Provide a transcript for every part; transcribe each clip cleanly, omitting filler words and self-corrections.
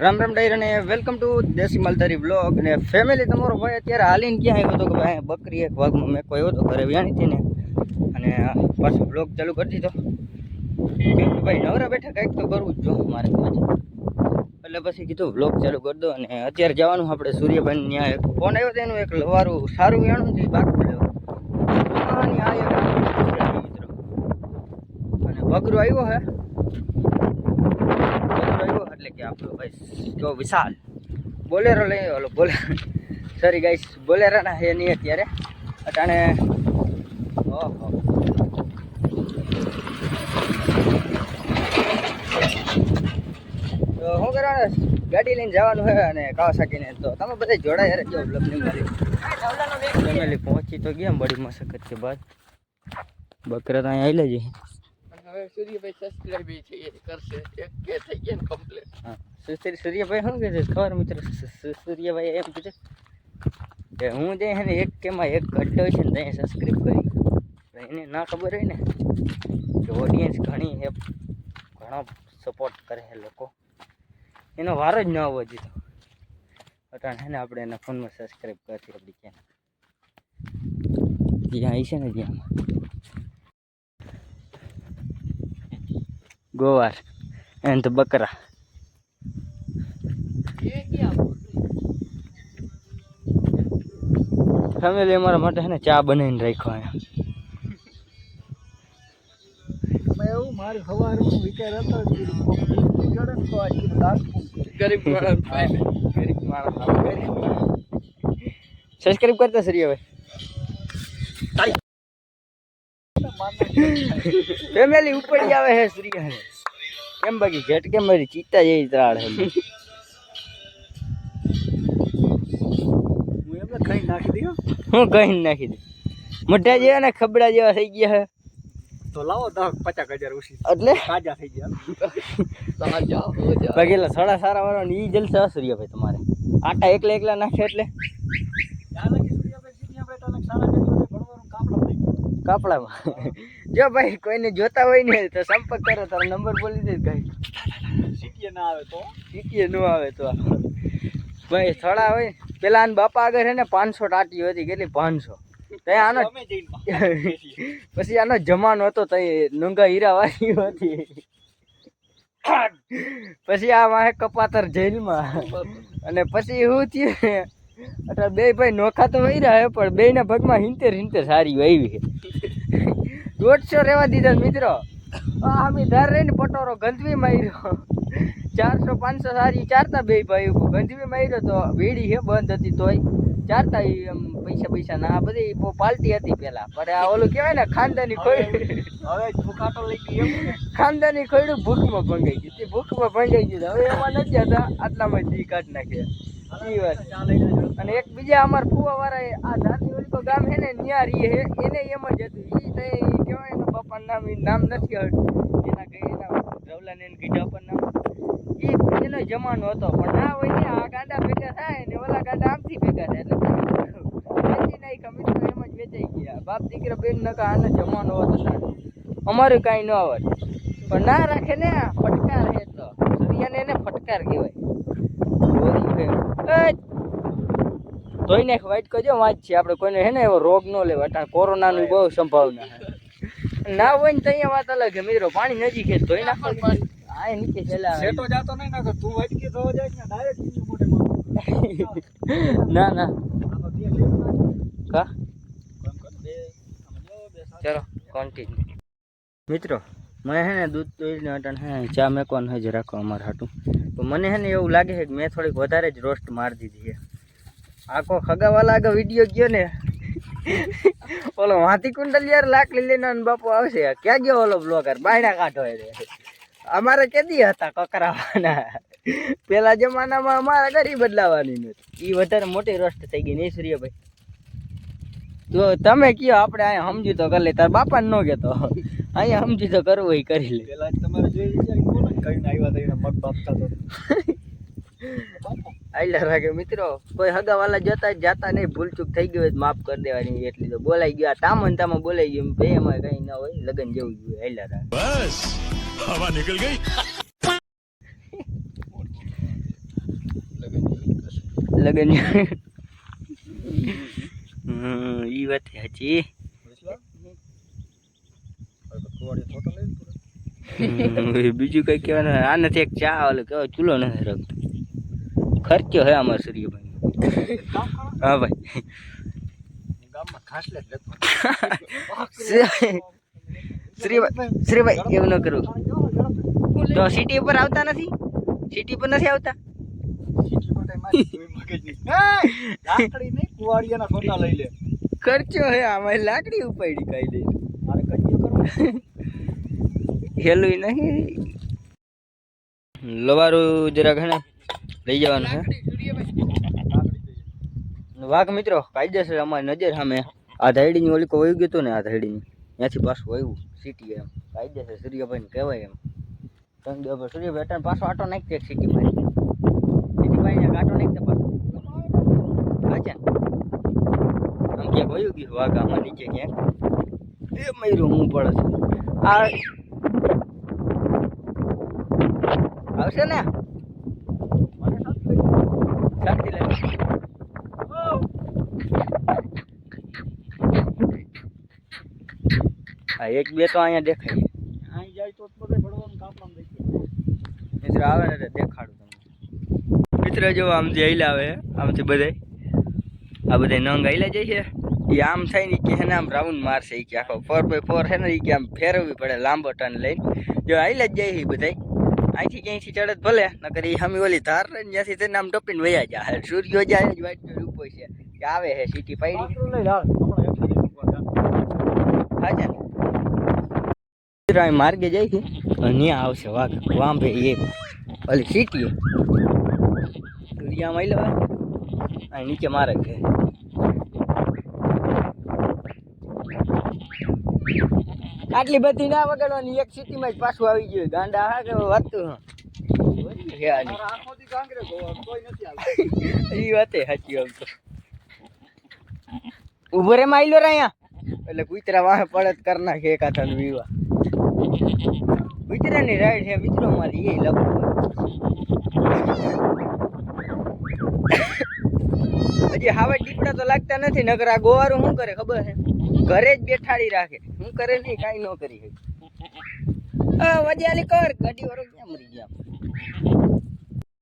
રામ રામ ડાયર અને welcome to દેશી માલધારી blog અને ફેમિલી. તમારો ભાઈ અત્યારે હાલીને ક્યાં આવ્યો હતો કે ભાઈ બકરી એક વાઘમાં મેં કોઈ હતો ઘરે વ્યાણી હતી ને, અને પાછો બ્લોગ ચાલુ કરી દીધો. કેમ કે ભાઈ નવરા બેઠા કંઈક તો કરવું જ જો મારે એટલે પછી કીધું બ્લોગ ચાલુ કરી દો. અને અત્યારે જવાનું આપણે સૂર્યભાઈ ત્યાં એક ફોન આવ્યો હતો, એનું એક લવારું સારું વ્યાણું છે બાકી પડ્યો અને બકરો આવ્યો હે એટલે કે આપણો ભાઈ જો વિશાલ બોલેરો લઈ ઓલો બોલે સોરી ગાઈસ બોલેરાના હે નહીં અત્યારે અટાણે. ઓહો તો શું કરવાનું, ગાડી લઈને જવાનું હોય અને કાવાસાકીને. તો તમે બધા જોડાય યાર, જો બ્લોગની ફેમિલી પહોંચી તો ગયા બડી મશક્કત કે બાદ. બકરા તો અહીંયા આવી લેજે. હવે સૂર્યભાઈ સબસ્ક્રાઇબ કરશે, એક કે થઈ ગયા ને કમ્પ્લીટ. હા સૂર્યભાઈ શું કહે છે ખબર મિત્રો? સૂર્યભાઈ એમ કીધું કે હું જે છે ને એક કેમાં એક ઘટ્ટ હોય છે ને ત્યાં સબસ્ક્રાઈબ કરી. એને ના ખબર હોય ને કે ઓડિયન્સ ઘણી હે, ઘણો સપોર્ટ કરે છે લોકો, એનો વારો જ ન આવવો દીધો. અટાણ છે ને આપણે એના ફોનમાં સબસ્ક્રાઈબ કરતી આપણી ચેનલ જ્યાં આવી છે ને, જ્યાં ગોવાર એન્ડ બકરા. ફેમિલી અમારા માટે છે ને ચા બનાવીને રાખ્યો અહીંયા. એવું મારું સવારનું વિચાર હતો ગરીબ માણસ સબસ્ક્રાઈબ કરતા સર હવે ફેમિલી ઉપડી આવે હે સૂર્ય કેમ બાકી ઘેટ કેમ મારી ચિત્તા જેવી ત્રાળ હે. કઈ નાખી દઉં, હું કઈ નાખી દઉં. મોઢા જેવા ને ખબડા જેવા થઈ ગયા હે. તો લાવો 50,000 ઉછી એટલે તાજા થઈ ગયા. બાકી એટલે થોડા સારા વાળા ને ઈ જલસા સૂર્ય ભાઈ તમારે આટા એકલા એકલા નાખે એટલે કાપડામાં. જો ભાઈ કોઈને જોતા હોય ને તો સંપર્ક કરો, તારો નંબર બોલી દે કઈ. સીટીએ ના આવે તો સીટીએ ન આવે તો ભાઈ થોડા હોય. પેલા આને બાપા આગળ છે ને 500 ટાટીઓ હતી, કેટલી 500. ત્યાં આનો પછી આનો જમાનો હતો તઈ નંગા હીરા વાળી હતી. પછી આ વાહે કપાતર જેલમાં, અને પછી એવું થયું એટલે બે ભાઈ નોખા તો વહી રહ્યા પણ બે ના ભાગમાં 70 સારી આવી. 150 રેવા દીધા મિત્રો. આમી ધાર રહીને પટોરો ગંધવી માર્યો. 400-500 સારી ચારતા બે ભાઈ ગંધવી માર્યો તો વેડી હે બંધ હતી તોય ચારતા. એમ પૈસા ના બધી પાલટી હતી પેલા, પણ આ ઓલું કહેવાય ને ખાનદાની ખોયડું. હવે ભૂખાટો લઈ ગઈ ખાનદાની ખોયડું ભૂખમાં ભંગાઈ ગયું. તે ભૂખમાં ભંગાઈ ગયું. હવે એમાં નથી હતા, આટલામાં જી કાઢ નાખ્યા. એ વાત. અને એક બીજા અમારા ફુવા વાળા આ ધારની ઓલી ગામ છે ને ત્યાં રીએ હે, એને એમ જ હતું. એ તઈ કહેવાય એના બાપાનું નામ નથી આવડતું. એના કઈ એના રવલાને એને કીધા પણ નામ એનો જમાનો હતો. પણ ના હોય ને આ ગાંડા ભેગા થાય ને ઓલા ગાંડા આમથી ભેગા થાય એટલે વેચી નાખ્યા મિત્રો. એમ જ વેચાઈ ગયા. બાપ દીકરા બેન નકા આનો જમાનો હતો. અમારું કાંઈ ન આવત પણ ના રાખે ને ફટકાર હે તો સૂર્યને એને ફટકાર કહેવાય. ધોઈ નાખ વાઈટ કરજો વાંચ છે આપણે. કોઈને હે ને એવો રોગ ન લેવા, અટાણે કોરોનાની બહુ સંભાવના છે. ના હોય ને તો અહીંયા વાત અલગ છે મિત્રો. પાણી નજીક છે, ધોઈ નાખો. આ નીચે છેલ્લા સેટો જાતો નહીં ના તું વાટકી થવો જાય ને ડાયરેક્ટ મોટે ના ના કા ચલો કન્ટિન્યુ મિત્રો. મેં હે ને દૂધ દોઈને અટાણ હે ચા મેકવાનું હોય જ રાખો અમારે હાટું. તો મને હે ને એવું લાગે છે કે મેં થોડીક વધારે જ રોસ્ટ મારી દીધી છે. આખો ખગાવાલા આગળ વિડીયો ગયો ને ઓલો હાથી કુંડલ યાર લાકડી લઈને બાપુ આવશે. ક્યાં ગયો ઓલો બ્લોગર? બાયણા કાઢો રે. અમારે કેદી હતા કકરાવાના પેલા જમાનામાં. અમારે ગરી બદલાવાની નથી. એ વધારે મોટી રોસ્ટ થઈ ગઈ નહીં સૂર્યભાઈ? તો તમે કયો આપણે અહીંયા સમજી તો કરી લે. તાર બાપાને ન કહેતો અહીંયા સમજી તો કરવું હોય કરી લે. પેલા તમારે જોઈ વિચાર કોને કઈને આવ્યા હતા એને મત બાપતા તો આયલા રાખે મિત્રો. કોઈ હગાવાલા જતા નહીં, ભૂલચૂક થઈ ગયું હોય માફ કરી દેવાની. એટલી તો બોલાઈ ગયા, તામાં તામાં બોલાઈ ગયું. બે એમાં કઈ ના હોય, લગન જેવું જોઈએ. આયલા રાખે બસ હવા નીકળ ગઈ. લગન ઈ વાત સાચી. બીજું કઈ કહેવાનું આ નથી. એક ચા ઓલો કેવો ચૂલો નથી રાખતો. ખર્ચ્યો હે અમારે સૂર્યભાઈ. હા ભાઈ શ્રીભાઈ એવું ન કરવું. તો સિટી ઉપર આવતા નથી? સિટી પર નથી આવતા? ખર્ચો હે આમાં લાકડી ઉપાડી કઈ દે. હેલું નહીં લવારું જરાક હે ને લઈ જવાનું છે. વાઘ મિત્રો કાયદેસર અમારી નજર સામે આ ધાઈડીની ઓલી કો વહી ગયું હતું ને, આ ધાઈડીની ત્યાંથી પાછું આવ્યું સિટી. એમ કાયદેસર સૂર્યભાઈને કહેવાય. એમ સૂર્યભાઈ અટાણ પાછો આટો નાખી એક સિટીમાં. સિટીમાં આટો નાખતા પાછો અચ્છા આમ ક્યાંક વયું ગયું વાઘ આમાં નીચે ક્યાંક. એ મયરું હું પડે છે. આવશે ને શાંતિ લાગે. હા એક બે તો અહીંયા દેખાય. અહીં જાય તો બધે ભણવાનું કામ મિત્ર આવે ને દેખાડું તમને. મિત્ર જો આમથી હૈલા આવે આમથી બધાય આ બધા નંગ હૈલા જાય છે. એ આમ થાય ને કે આમ રાઉન્ડ મારશે કે આખો 4x4 છે ને એ કે આમ ફેરવવી પડે લાંબો ટર્ન લઈને. જો હૈલા જ જાય બધાય. અહીંથી ક્યાંયથી ચડત ભલે નકર એ હમી ઓલી ધાર ને જ્યાંથી તેને આમ ટપીને વયા જાય. સૂર્યો જાય જ વાઈટ રૂપો છે કે આવે છે સિટી પાડી. હા છે ને માર્ગે જાય છે ત્યાં આવશે વાઘ વાંભે એ ઓલી સિટી સૂર્યામાં લો અહીં નીચે મારે છે. આટલી બધી ના વગાડવાની એક સિટીમાં જ પાછું આવી ગયું. ગાંડા હા કે વાતું એ વાતે સાચી. આમ તો ઉભો રે માયલો રે અહીંયા એટલે કુતરા વાહે પડત કરી નાખે એકાથા નું વિવાહ. કુતરાની રાઈડ છે મિત્રો મારી એ લપ. હજી હાવે ટીપડા તો લાગતા નથી. નકર આ ગોવારું શું કરે ખબર છે? ઘરે જ બેઠાડી રાખે. શું કરે નહીં કાંઈ ન કરી શકે. વજાલી કર ગાડી વાળો ક્યાં મરી ગયા.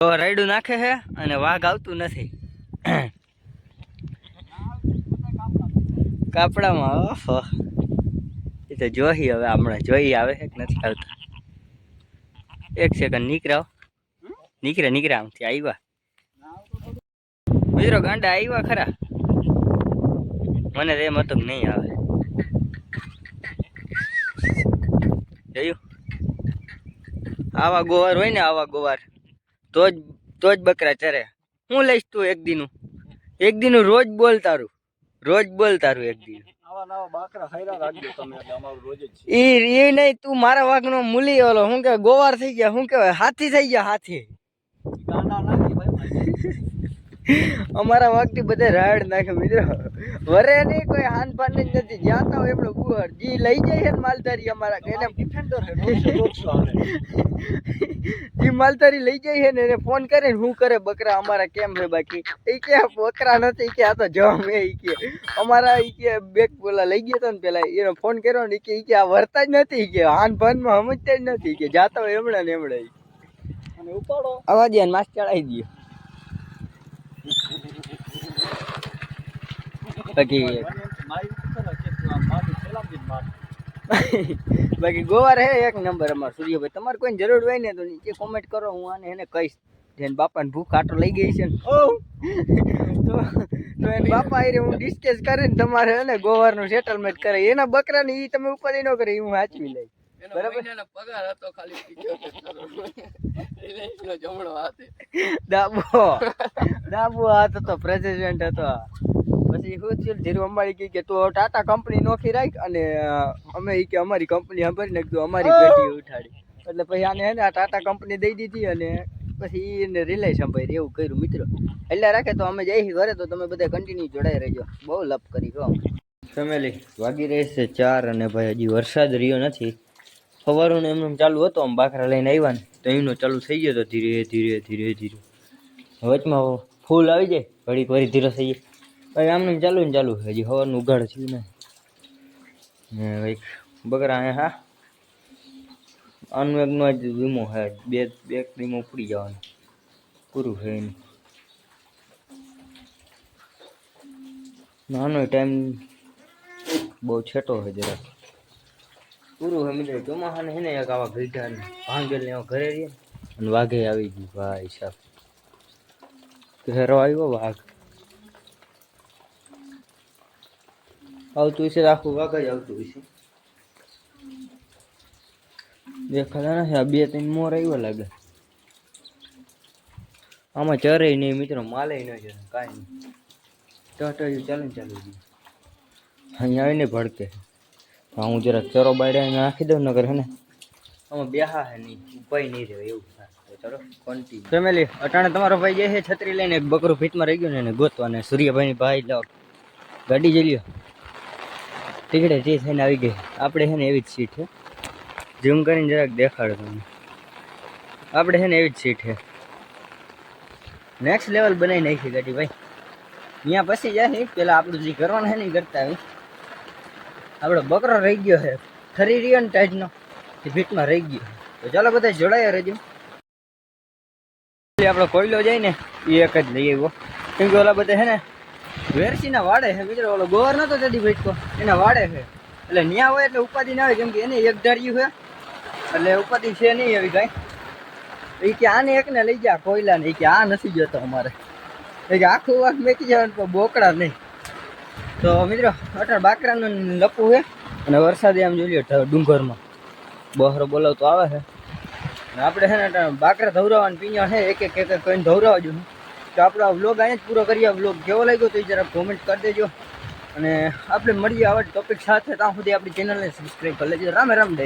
તો રાયડું નાખે છે અને વાઘ આવતું નથી કાપડામાં. ઓહો એ તો જોઈ હવે હમણાં જોઈ આવે છે કે નથી આવતા. એક સેકન્ડ નીકળ્યા આમથી આવ્યા મિત્રો. ગાંડા આવ્યા ખરા. મને એમ હતું કે નહીં આવે. જોયું આવા ગોવાર હોય ને આવા ગોવાર તો જ બકરા ચરે. હું લઈશ તું એક દીનું રોજ બોલ તારું એક દી. એ નહીં તું મારા વાઘ નો મૂલી ઓલો શું કે ગોવાર થઈ ગયા. શું કેવાય હાથી થઈ ગયા. હાથી અમારા વાઘ થી બધે રાડ નાખે મિત્રો. વરે નહીં કોઈ હાન પાન જ નથી. જ્યાં તો એમનો ગુહર જી લઈ જાય છે ને માલધારી અમારા એને ડિફેન્ડર જી માલધારી લઈ જાય છે ને એને ફોન કરે ને શું કરે બકરા અમારા કેમ છે. બાકી એ કે બકરા નથી કે આ તો જમ એ કે અમારા એ કે બેક બોલા લઈ ગયો હતો ને પેલા એનો ફોન કર્યો ને કે આ વર્તા જ નથી કે હાન ભાનમાં સમજતા જ નથી કે જાતા હોય એમણે ને એમણે. અને ઉપાડો અવાજ માસ ચડાવી દઈએ. બાકી ગોવાર હે એક નંબર અમાર સૂર્યભાઈ. તમારે કોઈ જરૂર હોય ને તો નીચે કોમેન્ટ કરો. હું આને એને કહીશ જેને બાપાને ભૂખ આટો લઈ ગઈ છે ને તો એને બાપા આરે હું ડિસ્કસ કરીને તમારે એને ગોવારનું સેટલમેન્ટ કરે. એના બકરાની ઈ તમે ઉપાધિ ન કરે. હું સાચવી લઈ. બરાબર પગાર હતો ખાલી જમણો હાથ ડાબો હાથ હતો. પ્રેસિડેન્ટ હતો. પછી શું થયું ધીરું અંબાણી કે તું ટાટા કંપની નોખી રાખ અને અમે કે અમારી કંપની સાંભળી નાખતું અમારી પેઢી ઉઠાડી. એટલે પછી આને હે ને આ ટાટા કંપની દઈ દીધી અને પછી એને રિલે સંભાળી એવું કર્યું મિત્રો. એટલે રાખે તો અમે જઈ ઘરે તો તમે બધા કન્ટિન્યુ જોડાઈ રહેજો. બહુ લપ કરી ગયો ફેમિલી. વાગી રહી છે 4 અને ભાઈ હજી વરસાદ રહ્યો નથી. સવારનું એમનું ચાલુ હતો. આમ બાખરા લઈને આવ્યા ને તો એમનો ચાલુ થઈ ગયો હતો ધીરે ધીરે. વચમાં ફૂલ આવી જાય ઘડીક વળી ધીરે થઈ જાય ભાઈ આમને ચાલુ ને ચાલુ છે હજી હવાનું ઉઘાડ થયું ને ભાઈ બકરા અહીંયા હા આનું એકનો જ વીમો છે બે વીમો ઉપડી જવાનો પૂરું છે એનું નાનો ટાઈમ બહુ છેટો છે જરાક પૂરું છે મિત્રો ચોમાસાને છે ને એક આવા ગઈઢા ભાંગેલ ને એવા ઘરે રહીએ અને વાઘે આવી ગયું ભાઈ સાહેબ ઘેરો આવ્યો વાઘ આવતું હશે આખું વાઘ જ આવતું હશે દેખાતા નથી આ 2-3 મોર આવ્યો લાગે આમાં ચરે નહીં મિત્રો માલે ન છે કાંઈ નહીં ટટર્યું ચાલુ ને ચાલુ ગયું અહીંયા આવીને ભડકે હું જરાક ચરો બાયડે નાખી દઉં નગર હે ને આમાં બેહા હે નહીં ઉપાય નહીં રહે એવું થાય તો ચલો કન્ટિન્યુ ફેમિલી અટાણે તમારો ભાઈ જે છે છત્રી લઈને એક બકરું ભીતમાં રહી ગયું ને એને ગોતવા ને સૂર્યભાઈની ભાઈ લાવ ગાડી જઈ લ્યો ટીકડે જે થઈને આવી ગઈ આપણે છે ને એવી જ સીટ છે ઝૂમ કરીને જરાક દેખાડો તમને આપણે છે ને એવી જ સીટ છે નેક્સ્ટ લેવલ બનાવી નાખી ગાડી ભાઈ અહીંયા પછી જાય ને પેલા આપણું જે કરવાનું છે ને એ કરતા આવી આપણો બકરો રહી ગયો છે ખરી રહ્યો ને ટાઈટનો એ ભીટમાં રહી ગયો તો ચાલો બધા જોડાયા રહેજો આપણો કોયલો જાય ને એ એક જ લઈ આવ્યો કેમ કે ઓલા બધા છે ને વેરસીના વાડે છે મિત્રો ઓલો ગોર નતો ચડી ભેટકો એના વાડે છે એટલે ન્યા હોય એટલે ઉપાધિ ના હોય કેમ કે એને એક ધાર્યું છે એટલે ઉપાધિ છે નહીં એવી કાંઈ એ કે આને એકને લઈ જા કોયલાને એ કે આ નથી જતો અમારે એ કે આખું વાઘ મેકી જવાનું પણ બોકડા નહીં તો મિત્રો અટાણ બાકરાનું લપવું છે અને વરસાદે આમ જોઈ લો ડુંગરમાં બહરો બોલાવતો આવે છે અને આપણે છે ને અટાણ બાકરા ધવરાવવાનું પીણ્યા છે એક એક કહીને ધવરાવજો તો આપણો આ વ્લોગ અહીંયા જ પૂરો કરીએ વ્લોગ કેવો લાગ્યો તો એ જરા કોમેન્ટ કરી દેજો અને આપણે મળીએ આવા ટોપિક સાથે ત્યાં સુધી આપણી ચેનલને સબસ્ક્રાઈબ કરી લેજો રામ રામ.